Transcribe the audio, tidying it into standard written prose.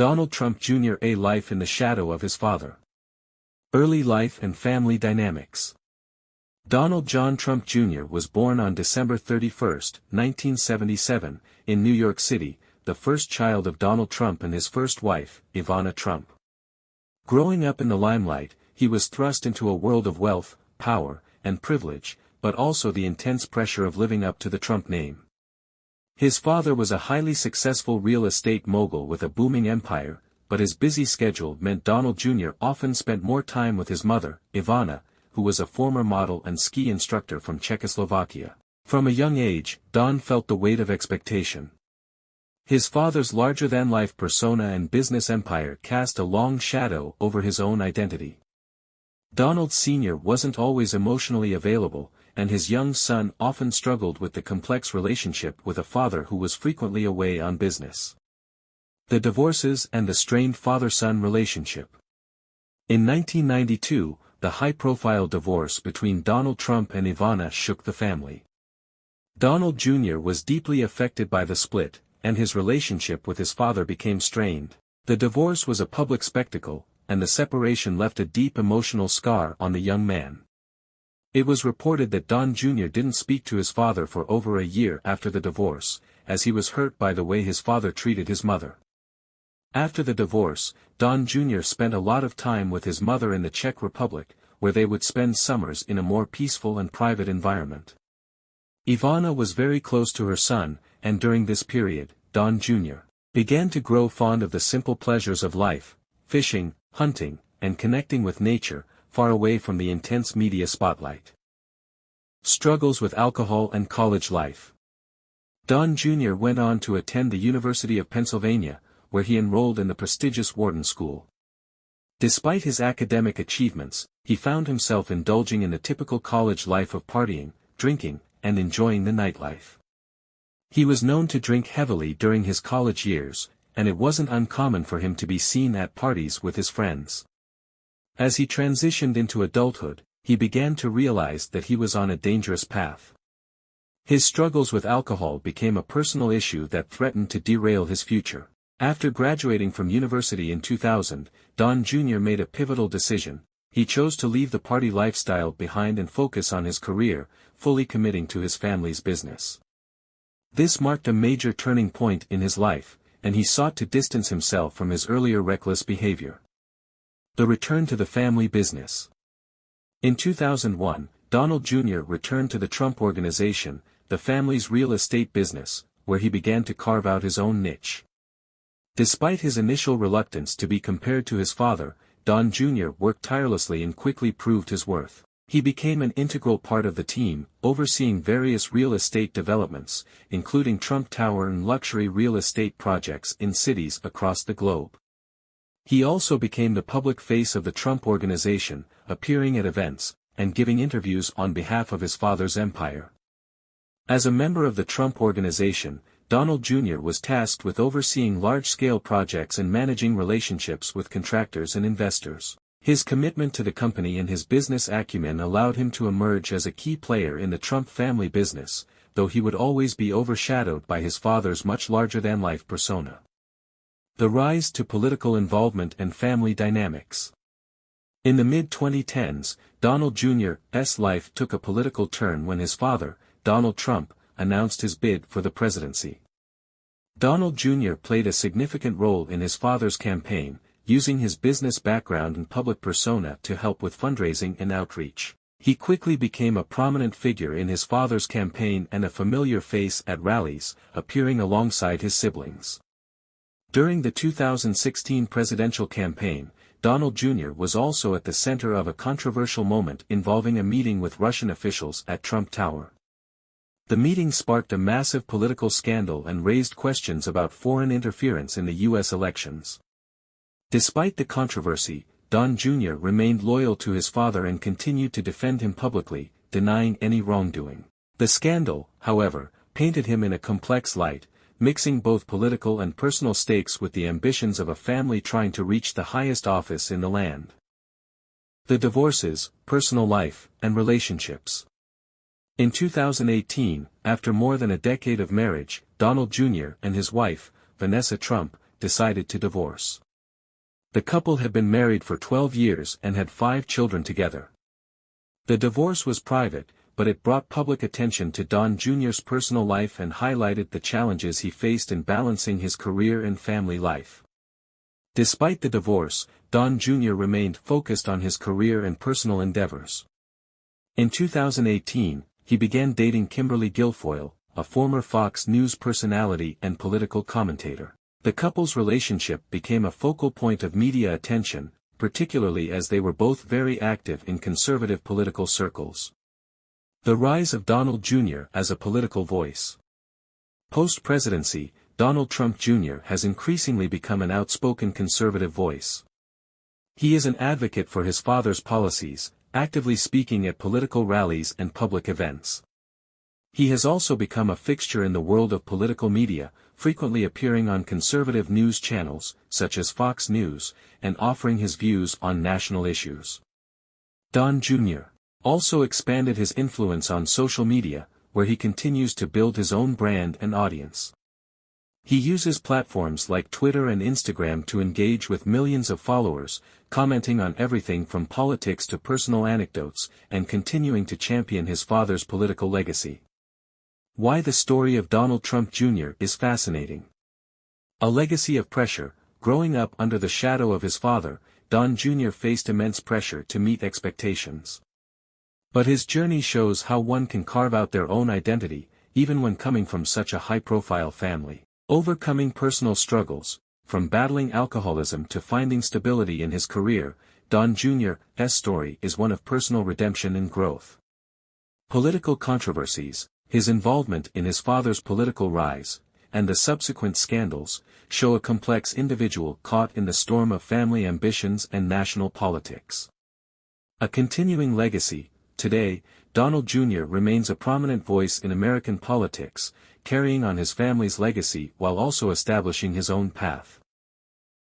Donald Trump Jr. A life in the shadow of his father. Early life and family dynamics. Donald John Trump Jr. was born on December 31, 1977, in New York City, the first child of Donald Trump and his first wife, Ivana Trump. Growing up in the limelight, he was thrust into a world of wealth, power, and privilege, but also the intense pressure of living up to the Trump name. His father was a highly successful real estate mogul with a booming empire, but his busy schedule meant Donald Jr. often spent more time with his mother, Ivana, who was a former model and ski instructor from Czechoslovakia. From a young age, Don felt the weight of expectation. His father's larger-than-life persona and business empire cast a long shadow over his own identity. Donald Sr. wasn't always emotionally available, and his young son often struggled with the complex relationship with a father who was frequently away on business. The divorces and the strained father-son relationship. In 1992, the high-profile divorce between Donald Trump and Ivana shook the family. Donald Jr. was deeply affected by the split, and his relationship with his father became strained. The divorce was a public spectacle, and the separation left a deep emotional scar on the young man. It was reported that Don Jr. didn't speak to his father for over a year after the divorce, as he was hurt by the way his father treated his mother. After the divorce, Don Jr. spent a lot of time with his mother in the Czech Republic, where they would spend summers in a more peaceful and private environment. Ivana was very close to her son, and during this period, Don Jr. began to grow fond of the simple pleasures of life, fishing, hunting, and connecting with nature, far away from the intense media spotlight. Struggles with alcohol and college life. Don Jr. went on to attend the University of Pennsylvania, where he enrolled in the prestigious Wharton School. Despite his academic achievements, he found himself indulging in the typical college life of partying, drinking, and enjoying the nightlife. He was known to drink heavily during his college years, and it wasn't uncommon for him to be seen at parties with his friends. As he transitioned into adulthood, he began to realize that he was on a dangerous path. His struggles with alcohol became a personal issue that threatened to derail his future. After graduating from university in 2000, Don Jr. made a pivotal decision. He chose to leave the party lifestyle behind and focus on his career, fully committing to his family's business. This marked a major turning point in his life, and he sought to distance himself from his earlier reckless behavior. The return to the family business. In 2001, Donald Jr. returned to the Trump Organization, the family's real estate business, where he began to carve out his own niche. Despite his initial reluctance to be compared to his father, Don Jr. worked tirelessly and quickly proved his worth. He became an integral part of the team, overseeing various real estate developments, including Trump Tower and luxury real estate projects in cities across the globe. He also became the public face of the Trump Organization, appearing at events, and giving interviews on behalf of his father's empire. As a member of the Trump Organization, Donald Jr. was tasked with overseeing large-scale projects and managing relationships with contractors and investors. His commitment to the company and his business acumen allowed him to emerge as a key player in the Trump family business, though he would always be overshadowed by his father's much larger-than-life persona. The rise to political involvement and family dynamics. In the mid-2010s, Donald Jr.'s life took a political turn when his father, Donald Trump, announced his bid for the presidency. Donald Jr. played a significant role in his father's campaign, using his business background and public persona to help with fundraising and outreach. He quickly became a prominent figure in his father's campaign and a familiar face at rallies, appearing alongside his siblings. During the 2016 presidential campaign, Donald Jr. was also at the center of a controversial moment involving a meeting with Russian officials at Trump Tower. The meeting sparked a massive political scandal and raised questions about foreign interference in the U.S. elections. Despite the controversy, Don Jr. remained loyal to his father and continued to defend him publicly, denying any wrongdoing. The scandal, however, painted him in a complex light, mixing both political and personal stakes with the ambitions of a family trying to reach the highest office in the land. The divorces, personal life, and relationships. In 2018, after more than a decade of marriage, Donald Jr. and his wife, Vanessa Trump, decided to divorce. The couple had been married for 12 years and had 5 children together. The divorce was private, but it brought public attention to Don Jr.'s personal life and highlighted the challenges he faced in balancing his career and family life. Despite the divorce, Don Jr. remained focused on his career and personal endeavors. In 2018, he began dating Kimberly Guilfoyle, a former Fox News personality and political commentator. The couple's relationship became a focal point of media attention, particularly as they were both very active in conservative political circles. The rise of Donald Jr. as a political voice. Post-presidency, Donald Trump Jr. has increasingly become an outspoken conservative voice. He is an advocate for his father's policies, actively speaking at political rallies and public events. He has also become a fixture in the world of political media, frequently appearing on conservative news channels, such as Fox News, and offering his views on national issues. Don Jr. also expanded his influence on social media, where he continues to build his own brand and audience. He uses platforms like Twitter and Instagram to engage with millions of followers, commenting on everything from politics to personal anecdotes, and continuing to champion his father's political legacy. Why the story of Donald Trump Jr. is fascinating. A legacy of pressure. Growing up under the shadow of his father, Don Jr. faced immense pressure to meet expectations. But his journey shows how one can carve out their own identity, even when coming from such a high-profile family. Overcoming personal struggles, from battling alcoholism to finding stability in his career, Don Jr.'s story is one of personal redemption and growth. Political controversies, his involvement in his father's political rise, and the subsequent scandals, show a complex individual caught in the storm of family ambitions and national politics. A continuing legacy. Today, Donald Jr. remains a prominent voice in American politics, carrying on his family's legacy while also establishing his own path.